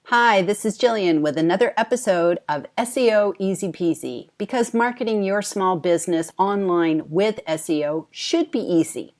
Hi, this is Jillian with another episode of SEO Easy Peasy, because marketing your small business online with SEO should be easy.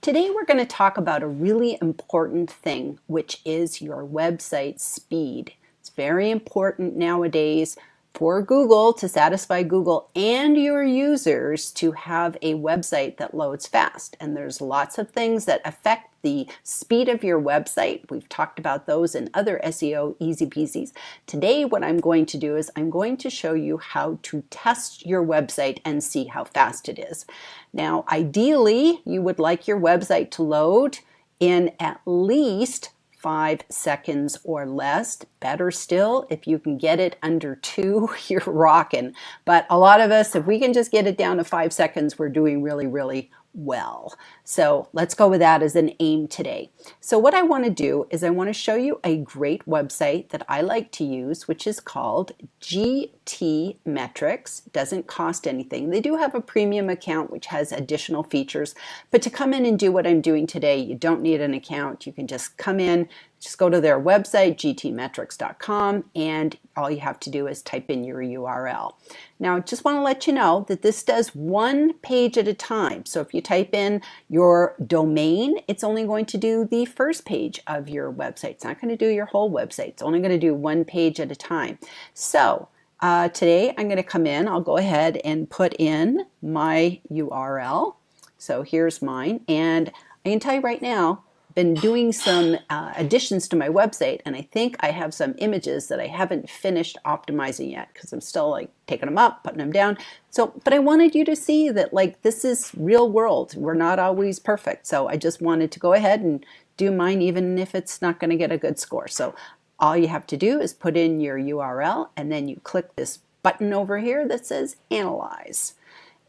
Today we're going to talk about a really important thing, which is your website speed. It's very important nowadays for Google to satisfy Google and your users to have a website that loads fast. And there's lots of things that affect the speed of your website. We've talked about those in other SEO Easy Peasies. Today what I'm going to do is I'm going to show you how to test your website and see how fast it is. Now ideally you would like your website to load in at least 5 seconds or less. Better still, if you can get it under 2, you're rocking. But a lot of us, if we can just get it down to 5 seconds, we're doing really well. So let's go with that as an aim today. So what I want to do is I want to show you a great website that I like to use, which is called GT Metrix. Doesn't cost anything. They do have a premium account which has additional features, but to come in and do what I'm doing today, you don't need an account. You can just come in, just go to their website, gtmetrix.com, and all you have to do is type in your URL. Now, I just want to let you know that this does one page at a time. So if you type in your domain, it's only going to do the first page of your website. It's not going to do your whole website. It's only going to do one page at a time. So today I'm going to come in, I'll go ahead and put in my URL. So here's mine, and I can tell you right now, been doing some additions to my website, and I think I have some images that I haven't finished optimizing yet because I'm still like taking them up, putting them down. So, but I wanted you to see that like this is real world. We're not always perfect. So I just wanted to go ahead and do mine even if it's not going to get a good score. So all you have to do is put in your URL and then you click this button over here that says Analyze.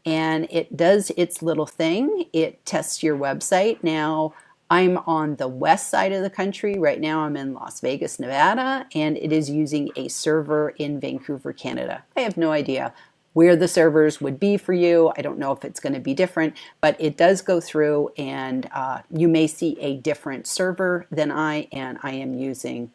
And it does its little thing. It tests your website. Now, I'm on the west side of the country. Right now I'm in Las Vegas, Nevada, and it is using a server in Vancouver, Canada. I have no idea where the servers would be for you. I don't know if it's going to be different, but it does go through, and you may see a different server than and I am using.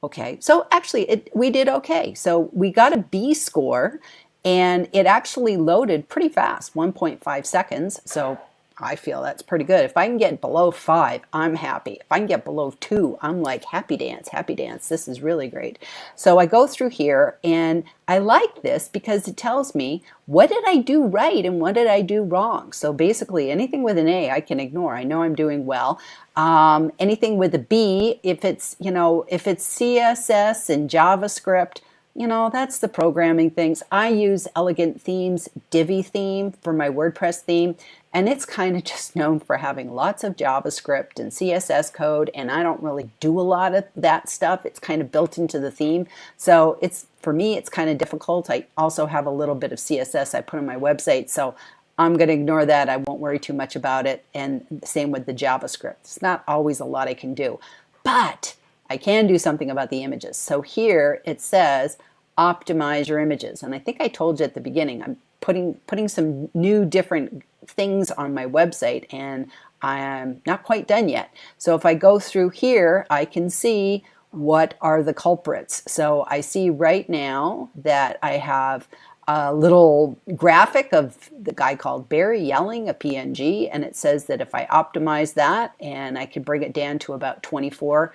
Okay, so actually we did okay. So we got a B score, and it actually loaded pretty fast, 1.5 seconds. So I feel that's pretty good. If I can get below 5, I'm happy. If I can get below 2, I'm like happy dance, happy dance. This is really great. So I go through here, and I like this because it tells me what did I do right and what did I do wrong. So basically anything with an A I can ignore. I know I'm doing well. Anything with a B, if it's CSS and JavaScript, that's the programming things. I use Elegant Themes Divi theme for my WordPress theme, and it's kind of just known for having lots of JavaScript and CSS code, and I don't really do a lot of that stuff. It's kind of built into the theme. So for me, it's kind of difficult. I also have a little bit of CSS I put on my website, so I'm going to ignore that. I won't worry too much about it, and same with the JavaScript. It's not always a lot I can do, but I can do something about the images. So here it says optimize your images, and I think I told you at the beginning I'm putting some new different things on my website, and I'm not quite done yet. So if I go through here, I can see what are the culprits. So I see right now that I have a little graphic of the guy called Barry yelling, a PNG, and it says that if I optimize that and I could bring it down to about 24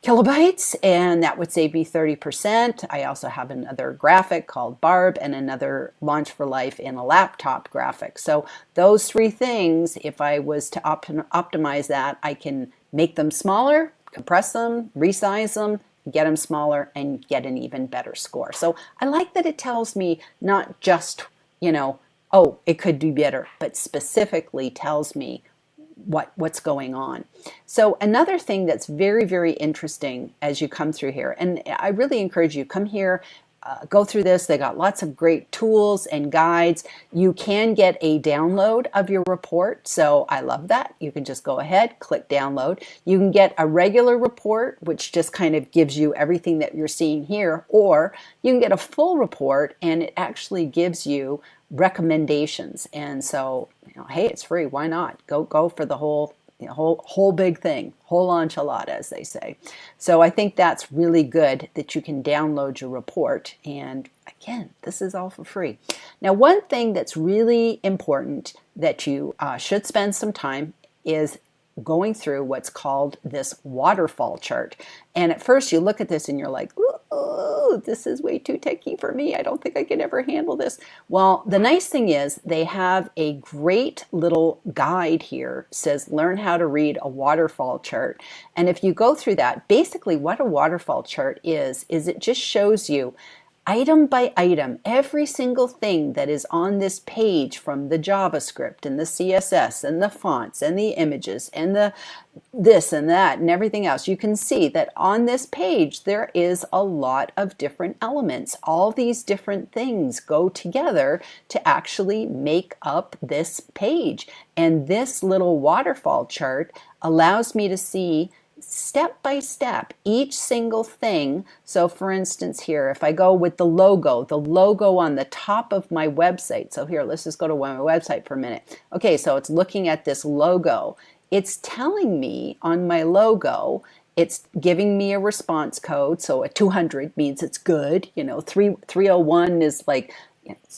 kilobytes, and that would save me 30%. I also have another graphic called Barb and another Launch for Life in a laptop graphic. So those 3 things, if I was to optimize that, I can make them smaller, compress them, resize them, get them smaller, and get an even better score. So I like that it tells me not just, oh, it could be better, but specifically tells me what's going on. So another thing that's very interesting as you come through here, and I really encourage you, come here, go through this. They got lots of great tools and guides. You can get a download of your report, so I love that. You can just go ahead, click download. You can get a regular report, which just kind of gives you everything that you're seeing here, or you can get a full report, and it actually gives you recommendations. And so, hey, it's free. Why not? Go for the whole whole big thing, whole enchilada, as they say. So I think that's really good that you can download your report. And again, this is all for free. Now, one thing that's really important that you should spend some time is going through what's called this waterfall chart. And at first you look at this and you're like, ooh, this is way too techy for me. I don't think I can ever handle this. Well, the nice thing is they have a great little guide here. It says learn how to read a waterfall chart. And if you go through that, basically what a waterfall chart is it just shows you item by item, every single thing that is on this page, from the JavaScript and the CSS and the fonts and the images and the this and that and everything else. You can see that on this page there is a lot of different elements. All these different things go together to actually make up this page. And this little waterfall chart allows me to see step by step each single thing. So for instance here, if I go with the logo on the top of my website. So here, let's just go to my website for a minute. Okay, so it's looking at this logo. It's telling me on my logo, it's giving me a response code. So a 200 means it's good. 301 is like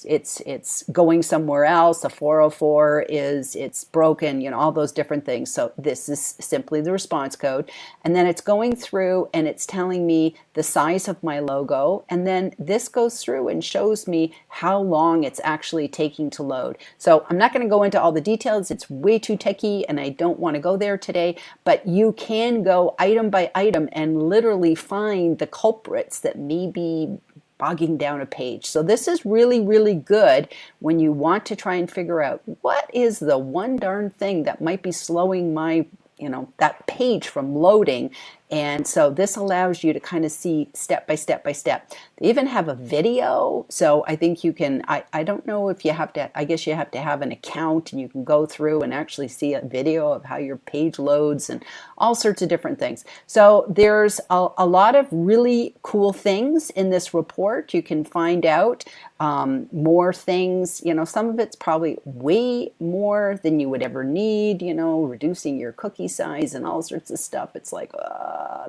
it's going somewhere else. A 404 is it's broken, all those different things. So this is simply the response code. And then it's going through and it's telling me the size of my logo. And then this goes through and shows me how long it's actually taking to load. So I'm not going to go into all the details. It's way too techy and I don't want to go there today, but you can go item by item and literally find the culprits that may be bogging down a page. So this is really, really good when you want to try and figure out what is the one darn thing that might be slowing my, that page from loading. And so this allows you to kind of see step by step by step. They even have a video. So I think you can, I don't know if you have to, I guess you have to have an account and you can go through and actually see a video of how your page loads and all sorts of different things. So there's a lot of really cool things in this report. You can find out more things, some of it's probably way more than you would ever need, reducing your cookie size and all sorts of stuff. It's like,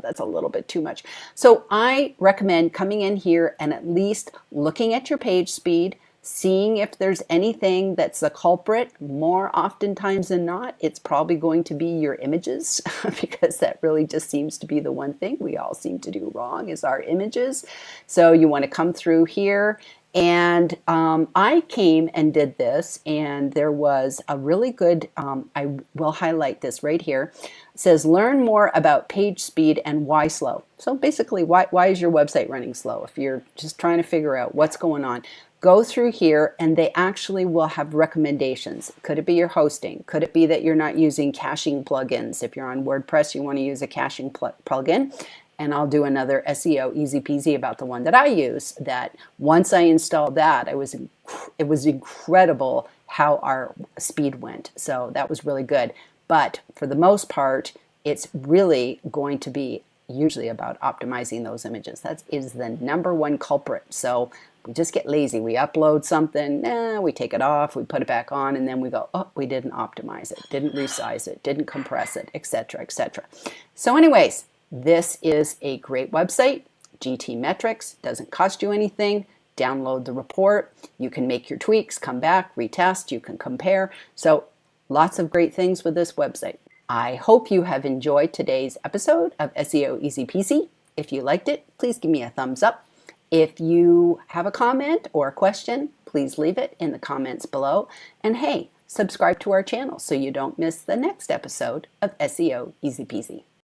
that's a little bit too much. So I recommend coming in here and at least looking at your page speed, seeing if there's anything that's a culprit. More oftentimes than not, it's probably going to be your images because that really just seems to be the one thing we all seem to do wrong is our images. So you want to come through here. And I came and did this, and there was a really good, I will highlight this right here. It says, learn more about page speed and why slow. So basically, why is your website running slow? If you're just trying to figure out what's going on, go through here and they actually will have recommendations. Could it be your hosting? Could it be that you're not using caching plugins? If you're on WordPress, you want to use a caching plugin. And I'll do another SEO easy peasy about the one that I use, that once I installed that, it was incredible how our speed went. So that was really good. But for the most part, it's really going to be usually about optimizing those images. That is the number one culprit. So we just get lazy. We upload something, we take it off, we put it back on, and then we go, oh, we didn't optimize it, didn't resize it, didn't compress it, etc., etc. So anyways, this is a great website. GT Metrix doesn't cost you anything. Download the report. You can make your tweaks, come back, retest, you can compare. So lots of great things with this website. I hope you have enjoyed today's episode of SEO Easy Peasy. If you liked it, please give me a thumbs up. If you have a comment or a question, please leave it in the comments below. And hey, subscribe to our channel so you don't miss the next episode of SEO Easy Peasy.